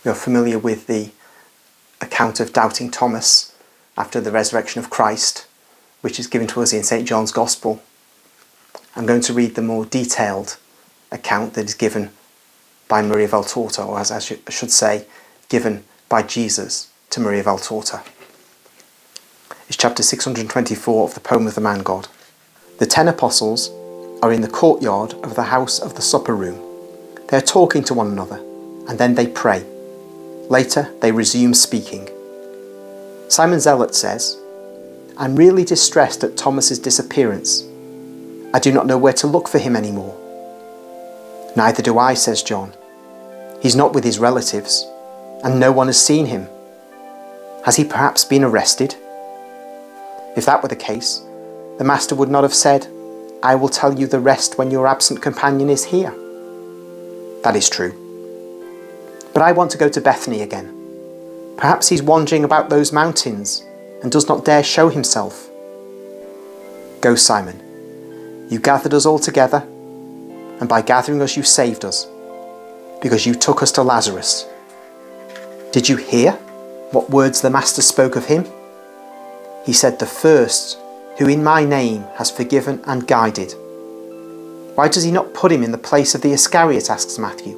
We are familiar with the account of doubting Thomas after the resurrection of Christ, which is given to us in St. John's Gospel. I'm going to read the more detailed account that is given by Maria Valtorta, or as I should say, given by Jesus to Maria Valtorta. It's chapter 624 of the Poem of the Man God. The 10 apostles are in the courtyard of the house of the supper room. They are talking to one another, and then they pray. Later, they resume speaking. Simon Zealot says, "I'm really distressed at Thomas's disappearance. I do not know where to look for him anymore." "Neither do I," says John. "He's not with his relatives, and no one has seen him. Has he perhaps been arrested?" If that were the case, the Master would not have said, "I will tell you the rest when your absent companion is here." That is true. But I want to go to Bethany again. Perhaps he's wandering about those mountains and does not dare show himself. Go, Simon. You gathered us all together, and by gathering us you saved us, because you took us to Lazarus. Did you hear what words the Master spoke of him? He said, "The first who in my name has forgiven and guided." Why does he not put him in the place of the Iscariot, asks Matthew.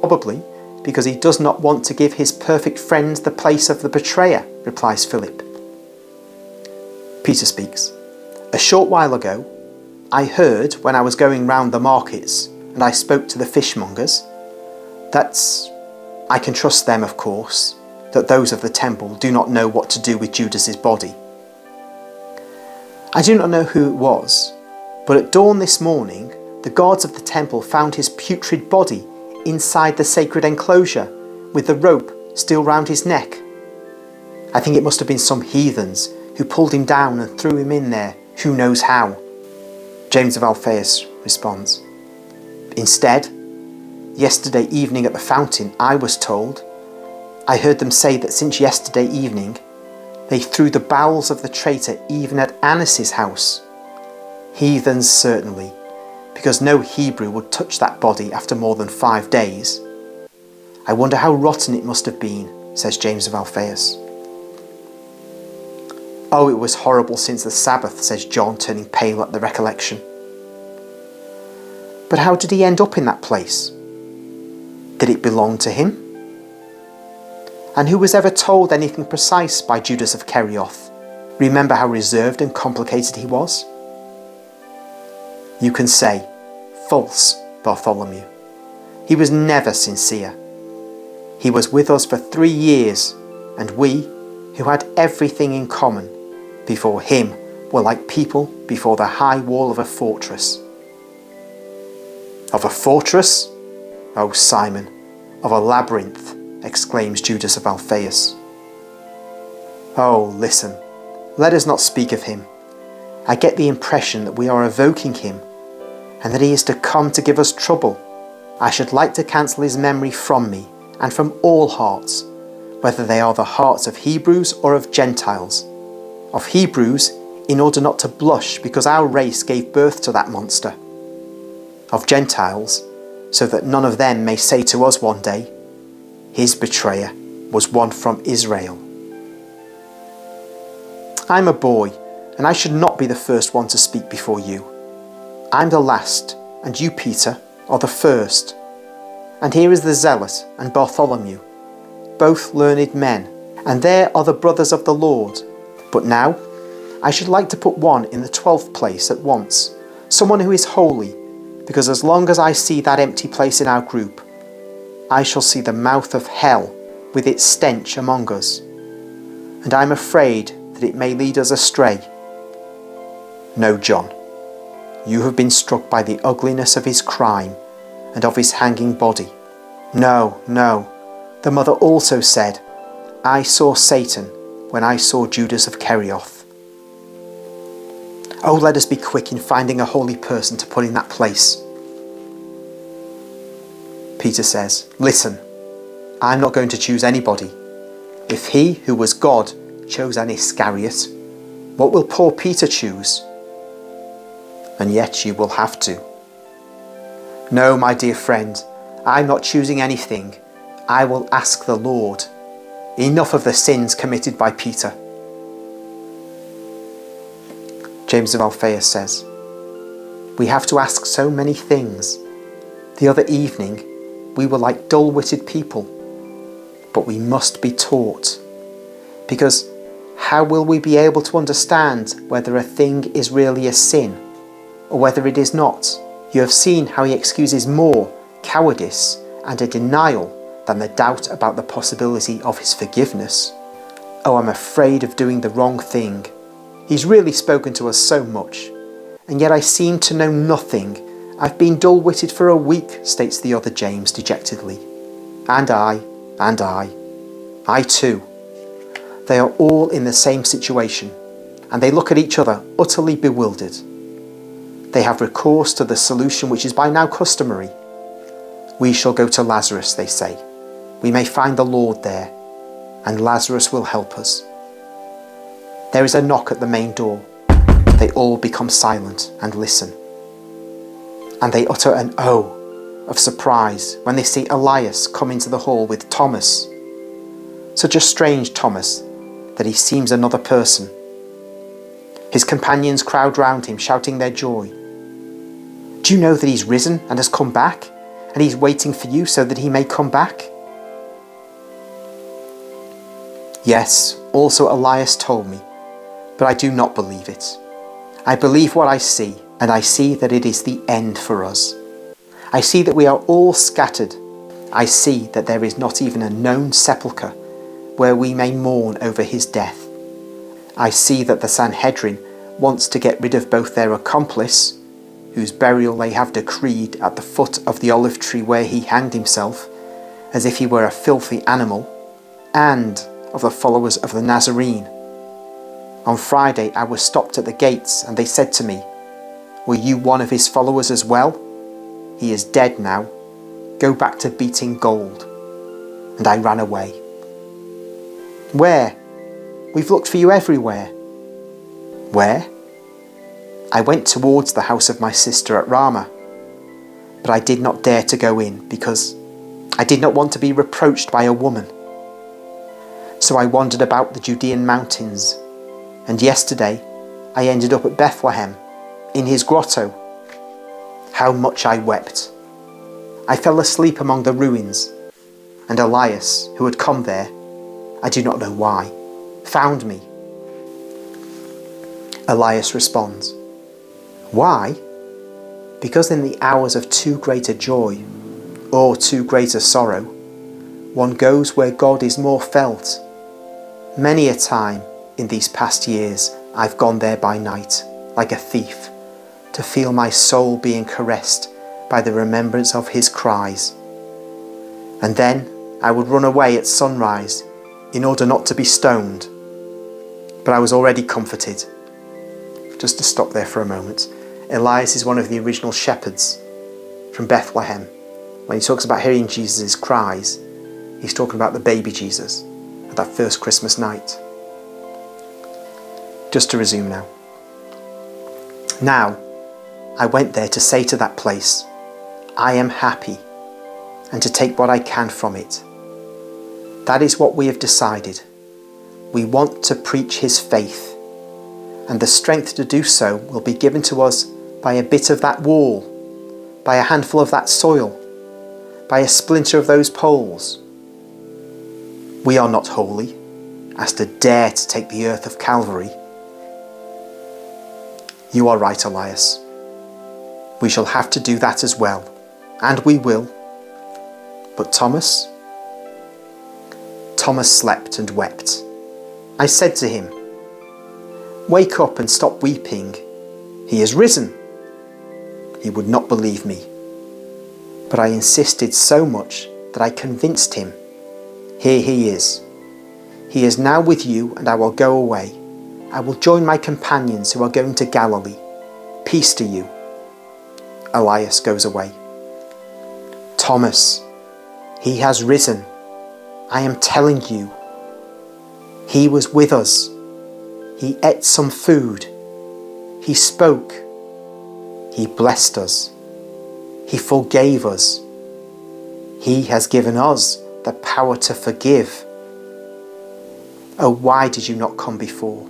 Probably because he does not want to give his perfect friend the place of the betrayer, replies Philip. Peter speaks. "A short while ago, I heard when I was going round the markets, and I spoke to the fishmongers, that I can trust them, of course, that those of the temple do not know what to do with Judas's body. I do not know who it was, but at dawn this morning, the guards of the temple found his putrid body inside the sacred enclosure, with the rope still round his neck. I think it must have been some heathens who pulled him down and threw him in there, who knows how." James of Alphaeus responds, "Instead, yesterday evening at the fountain, I was told, I heard them say that since yesterday evening, they threw the bowels of the traitor even at Annas' house. Heathens certainly, because no Hebrew would touch that body after more than 5 days. I wonder how rotten it must have been," says James of Alphaeus. "Oh, it was horrible since the Sabbath," says John, turning pale at the recollection. "But how did he end up in that place? Did it belong to him? And who was ever told anything precise by Judas of Kerioth? Remember how reserved and complicated he was? You can say, 'False Bartholomew.' He was never sincere. He was with us for 3 years, and we, who had everything in common, before him were like people before the high wall of a fortress." "Of a fortress? Oh, Simon, of a labyrinth," exclaims Judas of Alphaeus. "Oh, listen, let us not speak of him. I get the impression that we are evoking him, and that he is to come to give us trouble. I should like to cancel his memory from me, and from all hearts, whether they are the hearts of Hebrews or of Gentiles. Of Hebrews, in order not to blush because our race gave birth to that monster. Of Gentiles, so that none of them may say to us one day, 'His betrayer was one from Israel.' I'm a boy, and I should not be the first one to speak before you. I'm the last, and you, Peter, are the first. And here is the Zealot and Bartholomew, both learned men, and there are the brothers of the Lord. But now, I should like to put one in the 12th place at once, someone who is holy, because as long as I see that empty place in our group, I shall see the mouth of hell with its stench among us, and I'm afraid that it may lead us astray. No, John, you have been struck by the ugliness of his crime and of his hanging body. No, no, the mother also said, 'I saw Satan when I saw Judas of Kerioth.' Oh, let us be quick in finding a holy person to put in that place." Peter says, "Listen, I'm not going to choose anybody. If he who was God chose an Iscariot, what will poor Peter choose? And yet you will have to." "No, my dear friend, I'm not choosing anything. I will ask the Lord. Enough of the sins committed by Peter. James of Alphaeus says, we have to ask so many things. The other evening, we were like dull-witted people, but we must be taught. Because how will we be able to understand whether a thing is really a sin, or whether it is not? You have seen how he excuses more cowardice and a denial than the doubt about the possibility of his forgiveness. Oh, I'm afraid of doing the wrong thing. He's really spoken to us so much, and yet I seem to know nothing. I've been dull-witted for a week, states the other James dejectedly. And I too. They are all in the same situation, and they look at each other utterly bewildered. They have recourse to the solution which is by now customary. We shall go to Lazarus, they say. We may find the Lord there, and Lazarus will help us. There is a knock at the main door. They all become silent and listen. And they utter an "oh" of surprise when they see Elias come into the hall with Thomas. Such a strange Thomas that he seems another person. His companions crowd round him, shouting their joy. Do you know that he's risen and has come back, and he's waiting for you so that he may come back? Yes, also Elias told me, but I do not believe it. I believe what I see, and I see that it is the end for us. I see that we are all scattered. I see that there is not even a known sepulchre where we may mourn over his death. I see that the Sanhedrin wants to get rid of both their accomplice, whose burial they have decreed at the foot of the olive tree where he hanged himself, as if he were a filthy animal, and of the followers of the Nazarene. On Friday I was stopped at the gates, and they said to me, were you one of his followers as well? He is dead now. Go back to beating gold. And I ran away. Where? We've looked for you everywhere. Where? I went towards the house of my sister at Ramah, but I did not dare to go in because I did not want to be reproached by a woman. So I wandered about the Judean mountains, and yesterday I ended up at Bethlehem, in his grotto. How much I wept. I fell asleep among the ruins, and Elias, who had come there, I do not know why, found me. Elias responds, why? Because in the hours of too great a joy, or too great a sorrow, one goes where God is more felt. Many a time in these past years I've gone there by night, like a thief, to feel my soul being caressed by the remembrance of his cries. And then I would run away at sunrise in order not to be stoned. But I was already comforted. Just to stop there for a moment, Elias is one of the original shepherds from Bethlehem. When he talks about hearing Jesus' cries, he's talking about the baby Jesus at that first Christmas night. Just to resume now. Now, I went there to say to that place, I am happy, and to take what I can from it. That is what we have decided. We want to preach his faith, and the strength to do so will be given to us by a bit of that wall, by a handful of that soil, by a splinter of those poles. We are not holy, as to dare to take the earth of Calvary. You are right, Elias. We shall have to do that as well, and we will. But Thomas? Thomas slept and wept. I said to him, wake up and stop weeping. He is risen. He would not believe me. But I insisted so much that I convinced him. Here he is. He is now with you, and I will go away. I will join my companions who are going to Galilee. Peace to you. Elias goes away. Thomas, he has risen. I am telling you. He was with us. He ate some food. He spoke. He blessed us. He forgave us. He has given us the power to forgive. Oh, why did you not come before?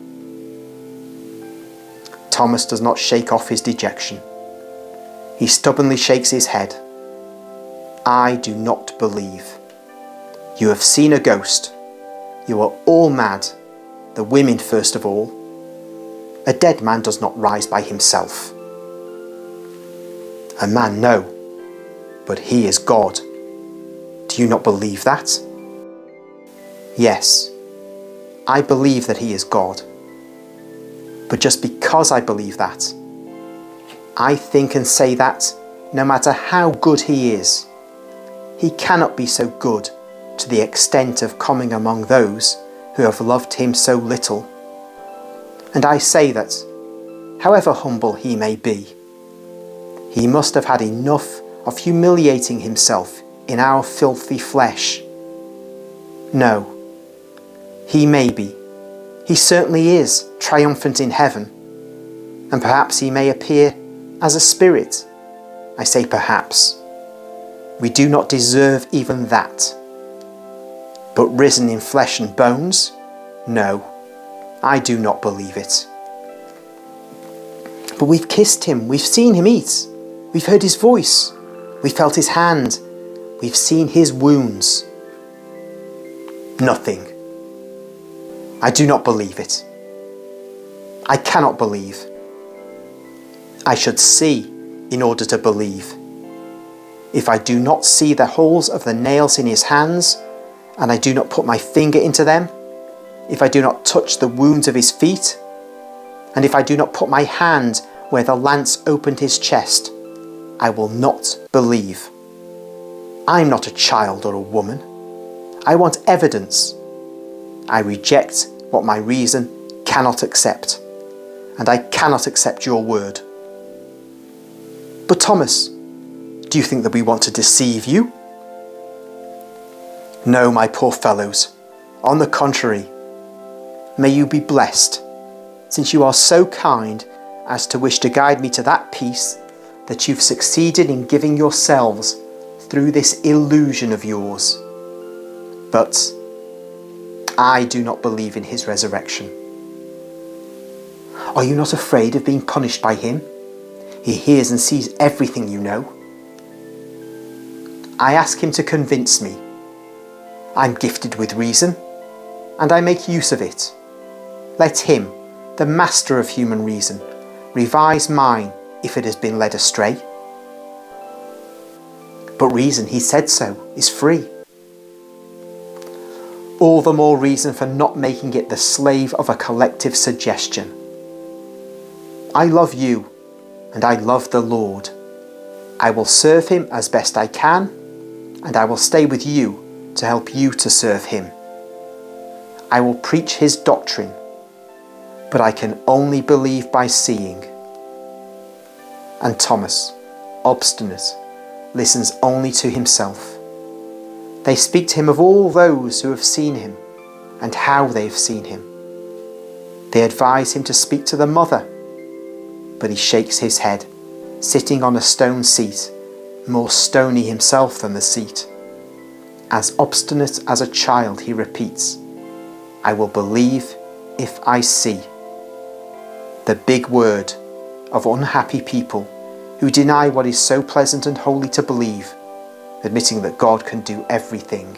Thomas does not shake off his dejection. He stubbornly shakes his head. I do not believe. You have seen a ghost. You are all mad, the women first of all. A dead man does not rise by himself. A man, no, but he is God. Do you not believe that? Yes, I believe that he is God. But just because I believe that, I think and say that no matter how good he is, he cannot be so good to the extent of coming among those who have loved him so little. And I say that, however humble he may be, he must have had enough of humiliating himself in our filthy flesh. No, he may be, he certainly is triumphant in heaven, and perhaps he may appear as a spirit. I say perhaps. We do not deserve even that. But risen in flesh and bones? No, I do not believe it. But we've kissed him, we've seen him eat, we've heard his voice, we've felt his hand, we've seen his wounds. Nothing. I do not believe it. I cannot believe. I should see in order to believe. If I do not see the holes of the nails in his hands, and I do not put my finger into them, if I do not touch the wounds of his feet, and if I do not put my hand where the lance opened his chest, I will not believe. I'm not a child or a woman. I want evidence. I reject what my reason cannot accept, and I cannot accept your word. But Thomas, do you think that we want to deceive you? No, my poor fellows. On the contrary, may you be blessed, since you are so kind as to wish to guide me to that peace that you've succeeded in giving yourselves through this illusion of yours. But I do not believe in his resurrection. Are you not afraid of being punished by him? He hears and sees everything, you know. I ask him to convince me. I'm gifted with reason, and I make use of it. Let him, the master of human reason, revise mine if it has been led astray. But reason, he said so, is free. All the more reason for not making it the slave of a collective suggestion. I love you, and I love the Lord. I will serve him as best I can, and I will stay with you to help you to serve him. I will preach his doctrine, but I can only believe by seeing. And Thomas, obstinate, listens only to himself. They speak to him of all those who have seen him and how they have seen him. They advise him to speak to the mother, but he shakes his head, sitting on a stone seat, more stony himself than the seat. As obstinate as a child, he repeats, I will believe if I see. The big word of unhappy people who deny what is so pleasant and holy to believe, admitting that God can do everything.